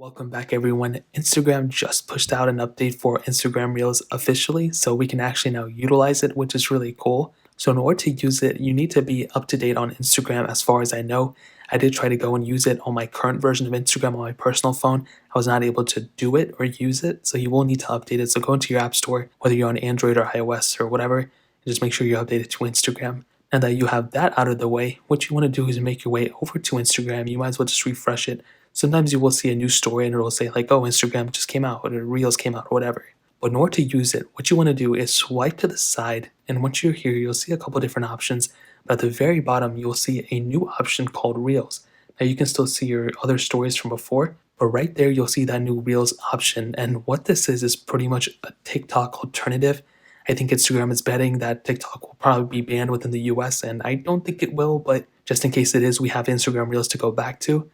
Welcome back, everyone. Instagram just pushed out an update for Instagram Reels officially, so we can actually now utilize it, which is really cool. So in order to use it, you need to be up to date on Instagram as far as I know. I did try to go and use it on my current version of Instagram on my personal phone. I was not able to do it or use it, so you will need to update it. So go into your app store, whether you're on Android or iOS or whatever, and just make sure you update it to Instagram. Now that you have that out of the way, what you want to do is make your way over to Instagram. You might as well just refresh it. Sometimes you will see a new story and it'll say like, oh, Instagram just came out or Reels came out or whatever. But in order to use it, what you want to do is swipe to the side. And once you're here, you'll see a couple different options. But at the very bottom, you'll see a new option called Reels. Now you can still see your other stories from before, but right there, you'll see that new Reels option. And what this is pretty much a TikTok alternative. I think Instagram is betting that TikTok will probably be banned within the US, and I don't think it will, but just in case it is, we have Instagram Reels to go back to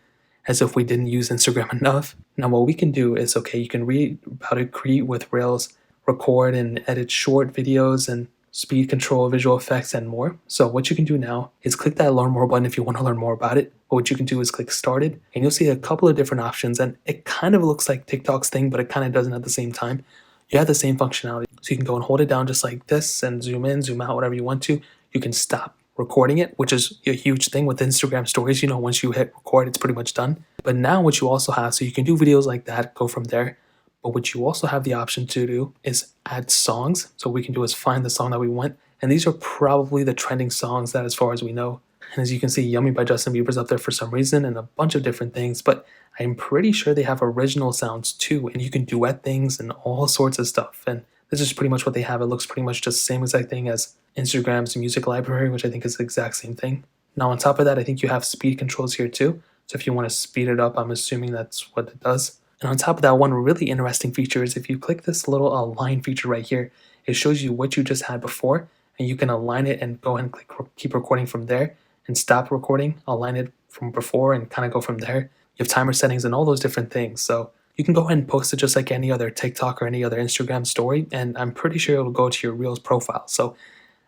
as if we didn't use Instagram enough. Now what we can do is, okay, you can read how to create with Rails, record and edit short videos and speed control, visual effects, and more. So what you can do now is click that learn more button if you want to learn more about it. But what you can do is click started and you'll see a couple of different options, and it kind of looks like TikTok's thing, but it kind of doesn't at the same time. You have the same functionality. So you can go and hold it down just like this and zoom in, zoom out, whatever you want to. You can stop recording it, which is a huge thing with Instagram stories. You know, once you hit record, it's pretty much done. But now what you also have, so you can do videos like that, go from there. But what you also have the option to do is add songs. So what we can do is find the song that we want. And these are probably the trending songs that as far as we know. And as you can see, Yummy by Justin Bieber's up there for some reason and a bunch of different things. But I'm pretty sure they have original sounds too. And you can duet things and all sorts of stuff. And this is pretty much what they have. It looks pretty much just the same exact thing as Instagram's music library, which I think is the exact same thing. Now on top of that, I think you have speed controls here too. So if you want to speed it up, I'm assuming that's what it does. And on top of that, one really interesting feature is if you click this little align feature right here, it shows you what you just had before, and you can align it and go ahead and click keep recording from there and stop recording, align it from before and kind of go from there. You have timer settings and all those different things. So you can go ahead and post it just like any other TikTok or any other Instagram story, and I'm pretty sure it'll go to your Reels profile. So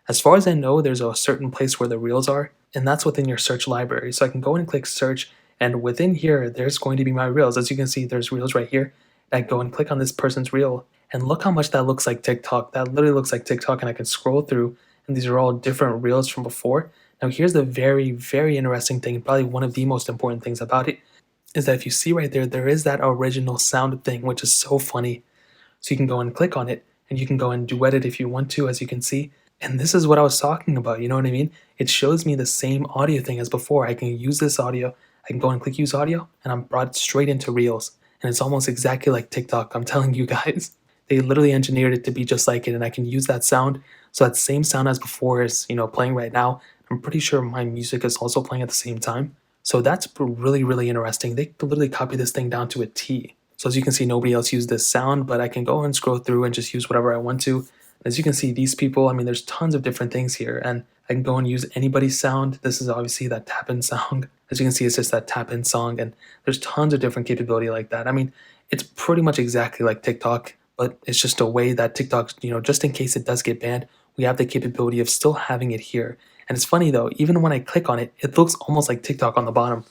as far as I know, there's a certain place where the Reels are, and that's within your search library. So I can go and click search, and within here, there's going to be my Reels. As you can see, there's Reels right here. I go and click on this person's Reel, and look how much that looks like TikTok. That literally looks like TikTok, and I can scroll through, and these are all different Reels from before. Now here's the very, very interesting thing, probably one of the most important things about it, is that if you see right there, there is that original sound thing, which is so funny. So you can go and click on it, and you can go and duet it if you want to, as you can see. And this is what I was talking about, you know what I mean? It shows me the same audio thing as before. I can use this audio, I can go and click use audio, and I'm brought straight into Reels. And it's almost exactly like TikTok, I'm telling you guys. They literally engineered it to be just like it, and I can use that sound. So that same sound as before is, playing right now. I'm pretty sure my music is also playing at the same time. So that's really, really interesting. They literally copy this thing down to a T. So as you can see, nobody else used this sound, but I can go and scroll through and just use whatever I want to. As you can see, these people, I mean, there's tons of different things here, and I can go and use anybody's sound. This is obviously that tap-in sound. As you can see, it's just that tap-in song, and there's tons of different capability like that. I mean, it's pretty much exactly like TikTok, but it's just a way that TikTok, just in case it does get banned, we have the capability of still having it here. And it's funny though, even when I click on it, it looks almost like TikTok on the bottom.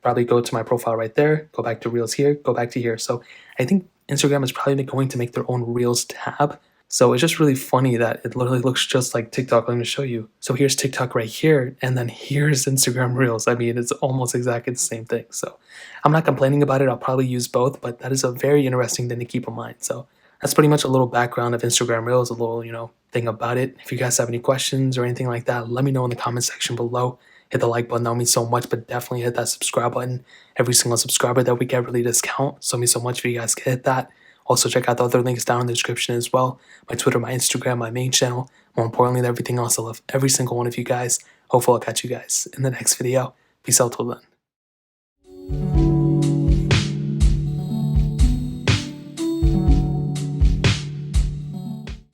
Probably go to my profile right there, go back to Reels here, go back to here. So I think Instagram is probably going to make their own Reels tab. So it's just really funny that it literally looks just like TikTok. I'm going to show you. So here's TikTok right here, and then here's Instagram Reels. I mean, it's almost exactly the same thing. So I'm not complaining about it. I'll probably use both, but that is a very interesting thing to keep in mind. So that's pretty much a little background of Instagram Reels, a little, thing about it. If you guys have any questions or anything like that, let me know in the comment section below. Hit the like button, that would mean so much, but definitely hit that subscribe button. Every single subscriber that we get really does count, so it means so much if you guys can hit that. Also, check out the other links down in the description as well. My Twitter, my Instagram, my main channel. More importantly than everything else, I love every single one of you guys. Hopefully I'll catch you guys in the next video. Peace out till then.